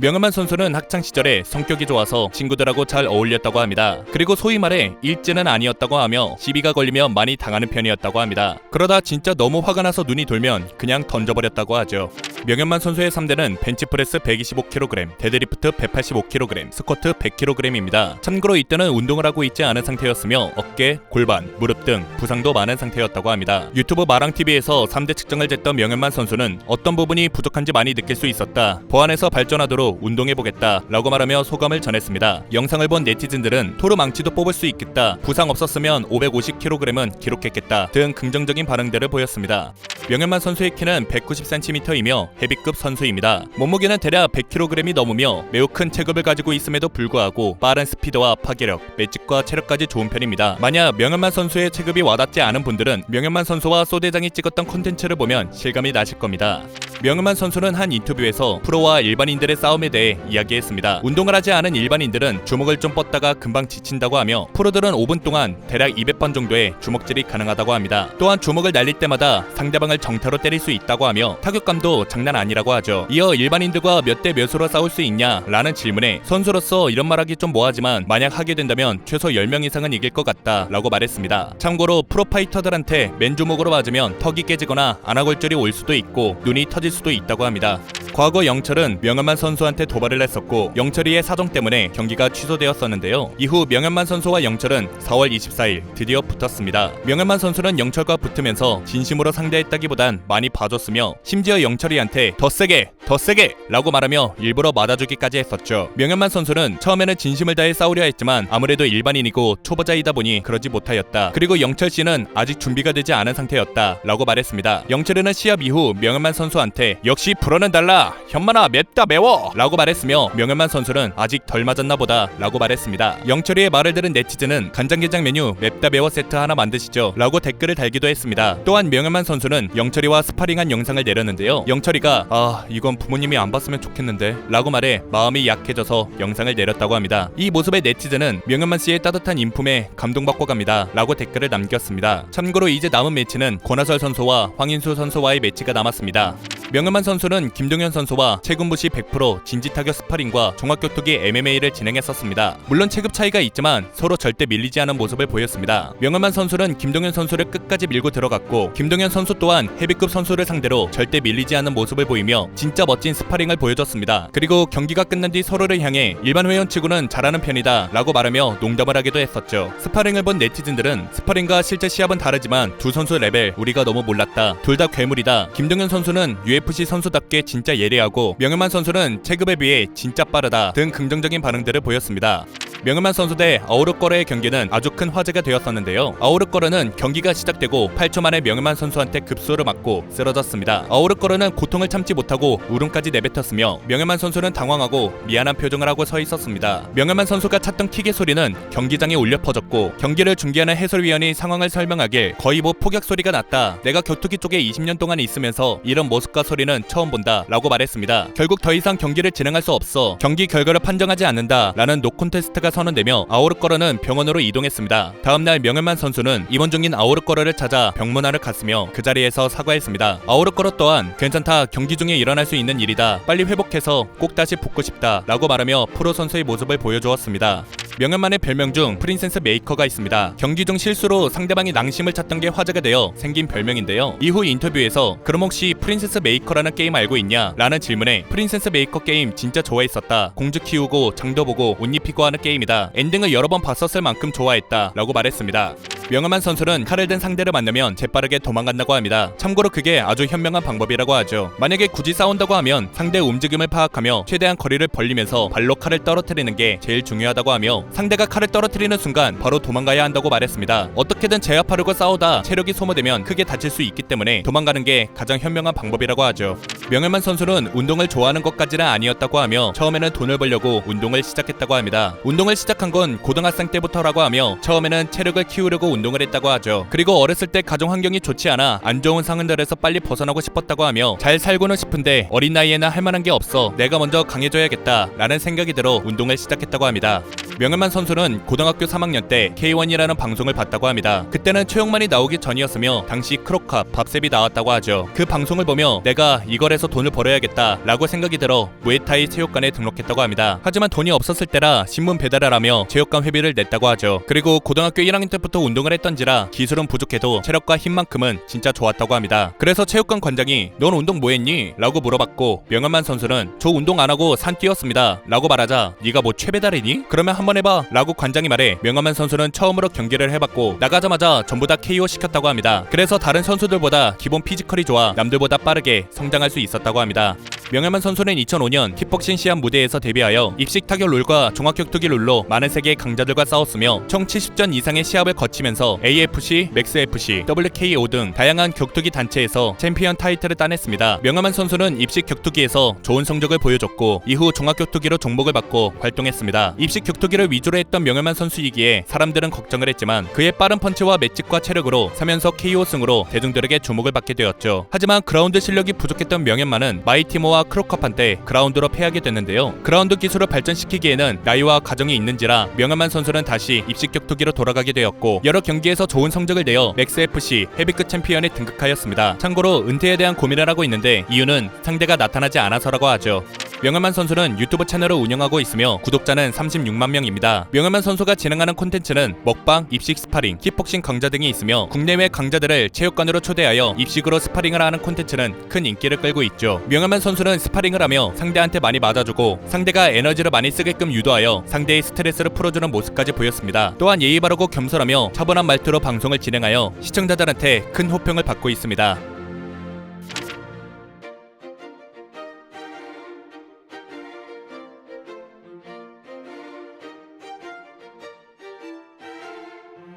명현만 선수는 학창시절에 성격이 좋아서 친구들하고 잘 어울렸다고 합니다. 그리고 소위 말해 일진은 아니었다고 하며 시비가 걸리면 많이 당하는 편이었다고 합니다. 그러다 진짜 너무 화가 나서 눈이 돌면 그냥 던져버렸다고 하죠. 명현만 선수의 3대는 벤치프레스 125kg, 데드리프트 185kg, 스쿼트 100kg입니다. 참고로 이때는 운동을 하고 있지 않은 상태였으며 어깨, 골반, 무릎 등 부상도 많은 상태였다고 합니다. 유튜브 마랑TV에서 3대 측정을 쟀던 명현만 선수는 어떤 부분이 부족한지 많이 느낄 수 있었다. 보완해서 발전하도록 운동해보겠다 라고 말하며 소감을 전했습니다. 영상을 본 네티즌들은 토르 망치도 뽑을 수 있겠다, 부상 없었으면 550kg은 기록했겠다 등 긍정적인 반응들을 보였습니다. 명현만 선수의 키는 190cm이며 헤비급 선수입니다. 몸무게는 대략 100kg이 넘으며 매우 큰 체급을 가지고 있음에도 불구하고 빠른 스피드와 파괴력, 맷집과 체력까지 좋은 편입니다. 만약 명현만 선수의 체급이 와닿지 않은 분들은 명현만 선수와 소대장이 찍었던 콘텐츠를 보면 실감이 나실 겁니다. 명현만 선수는 한 인터뷰에서 프로와 일반인들의 싸움에 대해 이야기했습니다. 운동을 하지 않은 일반인들은 주먹을 좀 뻗다가 금방 지친다고 하며 프로들은 5분 동안 대략 200번 정도의 주먹질이 가능하다고 합니다. 또한 주먹을 날릴 때마다 상대방을 정타로 때릴 수 있다고 하며 타격감도 장난 아니라고 하죠. 이어 일반인들과 몇 대 몇으로 싸울 수 있냐 라는 질문에 선수로서 이런 말하기 좀 뭐하지만 만약 하게 된다면 최소 10명 이상은 이길 것 같다 라고 말했습니다. 참고로 프로파이터들한테 맨주먹으로 맞으면 턱이 깨지거나 안아골절이 올 수도 있고 눈이 터질 수도 있다고 합니다. 과거 영철은 명현만 선수한테 도발을 했었고 영철이의 사정 때문에 경기가 취소되었었는데요. 이후 명현만 선수와 영철은 4월 24일 드디어 붙었습니다. 명현만 선수는 영철과 붙으면서 진심으로 상대했다기보단 많이 봐줬으며 심지어 영철이한테 더 세게 라고 말하며 일부러 맞아주기까지 했었죠. 명현만 선수는 처음에는 진심을 다해 싸우려 했지만 아무래도 일반인이고 초보자이다 보니 그러지 못하였다. 그리고 영철씨는 아직 준비가 되지 않은 상태였다 라고 말했습니다. 영철이는 시합 이후 명현만 선수한테 역시 프로는 달라, 현만아 맵다 매워 라고 말했으며 명현만 선수는 아직 덜 맞았나 보다 라고 말했습니다. 영철이의 말을 들은 네티즌은 간장게장 메뉴 맵다 매워 세트 하나 만드시죠 라고 댓글을 달기도 했습니다. 또한 명현만 선수는 영철이와 스파링한 영상을 내렸는데요. 영철이가 이건 부모님이 안 봤으면 좋겠는데 라고 말해 마음이 약해져서 영상을 내렸다고 합니다. 이 모습에 네티즌은 명현만 씨의 따뜻한 인품에 감동받고 갑니다 라고 댓글을 남겼습니다. 참고로 이제 남은 매치는 권하설 선수와 황인수 선수와의 매치가 남았습니다. 명현만 선수는 김동현 선수와 체급무시 100% 진지타격 스파링과 종합격투기 MMA를 진행했었습니다. 물론 체급 차이가 있지만 서로 절대 밀리지 않은 모습을 보였습니다. 명현만 선수는 김동현 선수를 끝까지 밀고 들어갔고 김동현 선수 또한 헤비급 선수를 상대로 절대 밀리지 않는 모습을 보이며 진짜 멋진 스파링을 보여줬습니다. 그리고 경기가 끝난 뒤 서로를 향해 일반 회원치고는 잘하는 편이다 라고 말하며 농담을 하기도 했었죠. 스파링을 본 네티즌들은 스파링과 실제 시합은 다르지만 두 선수 레벨 우리가 너무 몰랐다, 둘 다 괴물이다, 김동현 선수는 UFC 선수답게 진짜 예리하고 명현만 선수는 체급에 비해 진짜 빠르다 등 긍정적인 반응들을 보였습니다. 명현만 선수 대 아우르꺼르의 경기는 아주 큰 화제가 되었었는데요. 아우르꺼르는 경기가 시작되고 8초 만에 명현만 선수한테 급소를 맞고 쓰러졌습니다. 아우르꺼르는 고통을 참지 못하고 울음까지 내뱉었으며 명현만 선수는 당황하고 미안한 표정을 하고 서 있었습니다. 명현만 선수가 찾던 킥의 소리는 경기장에 울려 퍼졌고 경기를 중계하는 해설위원이 상황을 설명하길 거의 폭약 소리가 났다, 내가 격투기 쪽에 20년 동안 있으면서 이런 모습과 소리는 처음 본다 라고 말했습니다. 결국 더 이상 경기를 진행할 수 없어 경기 결과를 판정하지 않는다 라는 노콘테스트가 선언되며 아우르꺼르는 병원으로 이동했습니다. 다음날 명현만 선수는 입원 중인 아우르꺼르를 찾아 병문안을 갔으며 그 자리에서 사과했습니다. 아우르꺼르 또한 괜찮다, 경기 중에 일어날 수 있는 일이다, 빨리 회복해서 꼭 다시 붙고 싶다 라고 말하며 프로 선수의 모습을 보여주었습니다. 명현만의 별명 중 프린세스 메이커가 있습니다. 경기 중 실수로 상대방이 낭심을 찾던 게 화제가 되어 생긴 별명인데요. 이후 인터뷰에서 그럼 혹시 프린세스 메이커라는 게임 알고 있냐 라는 질문에 프린세스 메이커 게임 진짜 좋아했었다, 공주 키우고 장도 보고 옷 입히고 하는 게임이다, 엔딩을 여러 번 봤었을 만큼 좋아했다 라고 말했습니다. 명현만 선수는 칼을 든 상대를 만나면 재빠르게 도망간다고 합니다. 참고로 그게 아주 현명한 방법이라고 하죠. 만약에 굳이 싸운다고 하면 상대의 움직임을 파악하며 최대한 거리를 벌리면서 발로 칼을 떨어뜨리는 게 제일 중요하다고 하며 상대가 칼을 떨어뜨리는 순간 바로 도망가야 한다고 말했습니다. 어떻게든 제압하려고 싸우다 체력이 소모되면 크게 다칠 수 있기 때문에 도망가는 게 가장 현명한 방법이라고 하죠. 명현만 선수는 운동을 좋아하는 것까지는 아니었다고 하며 처음에는 돈을 벌려고 운동을 시작했다고 합니다. 운동을 시작한 건 고등학생 때부터라고 하며 처음에는 체력을 키우려고 운동을 했다고 하죠. 그리고 어렸을 때 가정 환경이 좋지 않아 안 좋은 상흔들에서 빨리 벗어나고 싶었다고 하며 잘 살고는 싶은데 어린 나이에는 할 만한 게 없어 내가 먼저 강해져야겠다 라는 생각이 들어 운동을 시작했다고 합니다. 명현만 명현만 선수는 고등학교 3학년 때 K1이라는 방송을 봤다고 합니다. 그때는 최용만이 나오기 전이었으며 당시 크로캅, 밥셉이 나왔다고 하죠. 그 방송을 보며 내가 이걸 해서 돈을 벌어야겠다 라고 생각이 들어 무에타이 체육관에 등록했다고 합니다. 하지만 돈이 없었을 때라 신문 배달을 하며 체육관 회비를 냈다고 하죠. 그리고 고등학교 1학년 때부터 운동을 했던지라 기술은 부족해도 체력과 힘만큼은 진짜 좋았다고 합니다. 그래서 체육관 관장이 넌 운동 뭐 했니? 라고 물어봤고 명현만 선수는 저 운동 안 하고 산 뛰었습니다 라고 말하자 네가 뭐 최배달이니? 그러면 한번 해봐 라고 관장이 말해 명현만 선수는 처음으로 경기를 해봤고 나가자마자 전부 다 KO 시켰다고 합니다. 그래서 다른 선수들보다 기본 피지컬이 좋아 남들보다 빠르게 성장할 수 있었다고 합니다. 명현만 선수는 2005년 킥복싱 시합 무대에서 데뷔하여 입식 타격 룰과 종합격투기 룰로 많은 세계의 강자들과 싸웠으며 총 70전 이상의 시합을 거치면서 AFC, 맥스FC, WKO 등 다양한 격투기 단체에서 챔피언 타이틀을 따냈습니다. 명현만 선수는 입식 격투기에서 좋은 성적을 보여줬고 이후 종합격투기로 종목을 받고 활동했습니다. 입식 격투기를 위주로 했던 명현만 선수이기에 사람들은 걱정을 했지만 그의 빠른 펀치와 맷집과 체력으로 3연속 KO 승으로 대중들에게 주목을 받게 되었죠. 하지만 그라운드 실력이 부족했던 명현만은 마이티모와 크로캅한테 그라운드로 패하게 됐는데요. 그라운드 기술을 발전시키기에는 나이와 가정이 있는지라 명현만 선수는 다시 입식 격투기로 돌아가게 되었고 여러 경기에서 좋은 성적을 내어 맥스FC 헤비급 챔피언에 등극하였습니다. 참고로 은퇴에 대한 고민을 하고 있는데 이유는 상대가 나타나지 않아서라고 하죠. 명현만 선수는 유튜브 채널을 운영하고 있으며 구독자는 36만 명입니다. 명현만 선수가 진행하는 콘텐츠는 먹방, 입식 스파링, 킥복싱 강좌 등이 있으며 국내외 강자들을 체육관으로 초대하여 입식으로 스파링을 하는 콘텐츠는 큰 인기를 끌고 있죠. 명현만 선수는 스파링을 하며 상대한테 많이 맞아주고 상대가 에너지를 많이 쓰게끔 유도하여 상대의 스트레스를 풀어주는 모습까지 보였습니다. 또한 예의 바르고 겸손하며 차분한 말투로 방송을 진행하여 시청자들한테 큰 호평을 받고 있습니다.